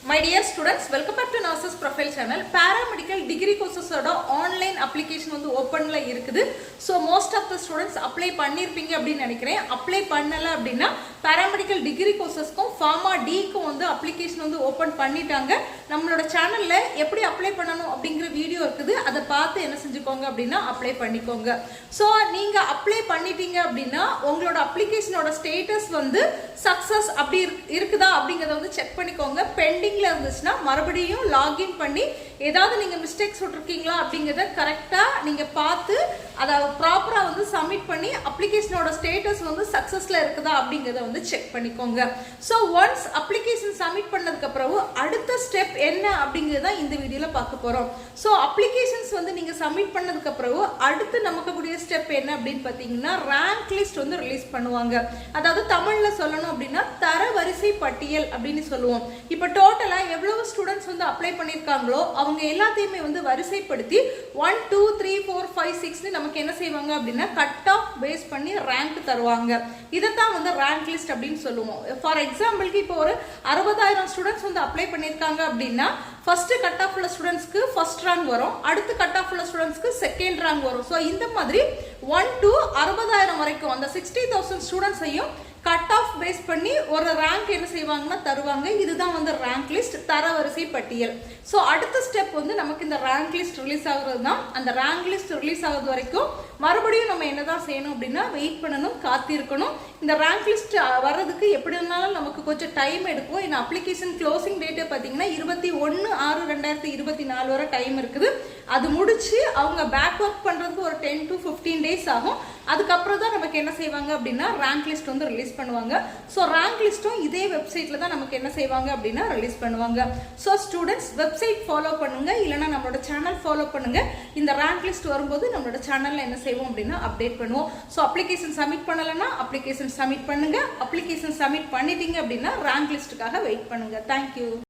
My dear students, welcome back to Nurses Profile channel. Paramedical degree courses online application வந்து ஓபன்ல இருக்குது. So most of the students apply பண்ணிருப்பீங்க அப்படி நினைக்கிறேன். apply பண்ணல அப்படினா paramedical degree courses-க்கும் pharma D-க்கும் வந்து application வந்து ஓபன் பண்ணிட்டாங்க. நம்மளோட சேனல்ல எப்படி அப்ளை பண்ணனும் அப்படிங்கற வீடியோ இருக்குது. அத பார்த்து என்ன செஞ்சுக்கோங்க அப்படினா அப்ளை பண்ணிக்கோங்க. So நீங்க அப்ளை பண்ணிட்டீங்க அப்படினா உங்களோட அப்ளிகேஷனோட ஸ்டேட்டஸ் வந்து சக்சஸ் அப்படி இருக்குதா அப்படிங்கறத வந்து செக் பண்ணிக்கோங்க. பெண்டிங்ல இருந்துச்சுனா மறுபடியும் லாகின் பண்ணி ஏதாவது நீங்க மிஸ்டேக்ஸ் விட்டுருக்கீங்களா அப்படிங்கறத கரெக்ட்டா நீங்க பார்த்து அத ப்ராப்பரா வந்து சப்மிட் பண்ணி அப்ளிகேஷனோட ஸ்டேட்டஸ் வந்து சக்சஸ்ல இருக்குதா அப்படிங்கறத வந்து செக் பண்ணிக்கோங்க. சோ ஒன்ஸ் அப்ளிகேஷன் சப்மிட் பண்ணதுக்கு அப்புறம் அடுத்த ஸ்டெப் என்ன அப்படிங்கறத இந்த வீடியோல பார்க்க போறோம். சோ அப்ளிகேஷன்ஸ் வந்து நீங்க சப்மிட் பண்ணதுக்கு அப்புறம் அடுத்து நமக்கு கூடிய ஸ்டெப் என்ன அப்படினு பாத்தீங்கன்னா ரேங்க் லிஸ்ட் வந்து ரிலீஸ் பண்ணுவாங்க. அதாவது தமிழ்ல சொல்லணும் அப்படினா தரவரிசை பட்டியல் அப்படினு சொல்லுவோம். இப்போ டோட்டலா எவ்வளவு ஸ்டூடண்ட்ஸ் வந்து அப்ளை பண்ணிருக்காங்களோ அவங்க எல்லாத்தையுமே வந்து வரிசைப்படுத்தி 1 2 3 4 5 6 நமக்கு என்ன செய்வாங்க அப்படினா கட் ஆஃப் பேஸ் பண்ணி ரேங்க் தருவாங்க. இத தான் வந்து ரேங்க் லிஸ்ட் அப்படினு சொல்லுவோம். ஃபார் எக்ஸாம்பிளுக்கு இப்போ ஒரு 60000 ஸ்டூடண்ட்ஸ் வந்து அப்ளை பண்ணிருக்காங்க அப்படினா ஃபர்ஸ்ட் கட் ஆஃப் உள்ள ஸ்டூடண்ட்ஸ்க்கு ஃபர்ஸ்ட் ரேங்க் வரும், அடுத்து கட் ஆஃப் உள்ள ஸ்டூடண்ட்ஸ்க்கு செகண்ட் ரேங்க் வரும். சோ இந்த மாதிரி 1 to 60000 வரைக்கும் அந்த 60000 ஸ்டூடண்ட்ஸையும் கட் ஆஃப் பேஸ் பண்ணி ஒரு ரேங்க் என்ன செய்வாங்கன்னா தருவாங்க. இதுதான் வந்து ரேங்க் லிஸ்ட், தரவரிசை பட்டியல். சோ அடுத்த ஸ்டெப் வந்து நமக்கு இந்த ரேங்க் லிஸ்ட் ரிலீஸ் ஆகுறது தான். அந்த ரேங்க் லிஸ்ட் ரிலீஸ் ஆகுறது வரைக்கும் மறுபடியும் நம்ம என்னதான் செய்யணும் அப்படின்னா வெயிட் பண்ணணும், காத்திருக்கணும். இந்த ரேங்க் லிஸ்ட் வர்றதுக்கு எப்படி இருந்தாலும் நமக்கு கொஞ்சம் டைம் எடுக்கும். இந்த அப்ளிகேஷன் க்ளோசிங் டேட்டே பார்த்தீங்கன்னா 21/6/2024 வரை டைம் இருக்குது. அது முடிச்சு அவங்க பேக் ஒர்க் பண்றதுக்கு ஒரு 10 to 15 டேஸ் ஆகும். அதுக்கப்புறம் தான் நமக்கு என்ன செய்வாங்க அப்படின்னா ரேங்க் லிஸ்ட் வந்து ரிலீஸ் பண்ணுவாங்க. ஸோ ரேங்க் லிஸ்ட்டும் இதே வெப்சைட்ல தான் நமக்கு என்ன செய்வாங்க அப்படின்னா ரிலீஸ் பண்ணுவாங்க. ஸோ ஸ்டூடெண்ட்ஸ் வெப்சைட் ஃபாலோ பண்ணுங்க, இல்லைன்னா நம்மளோட சேனல் ஃபாலோ பண்ணுங்க. இந்த ரேங்க் லிஸ்ட் வரும்போது நம்மளோட சேனல்ல என்ன செய்வோம் அப்படின்னா அப்டேட் பண்ணுவோம். ஸோ அப்ளிகேஷன் சப்மிட் பண்ணலன்னா அப்ளிகேஷன் சப்மிட் பண்ணுங்க. அப்ளிகேஷன் சப்மிட் பண்ணிட்டீங்க அப்படின்னா ரேங்க் லிஸ்ட்டுக்காக வெயிட் பண்ணுங்க. தேங்க்யூ.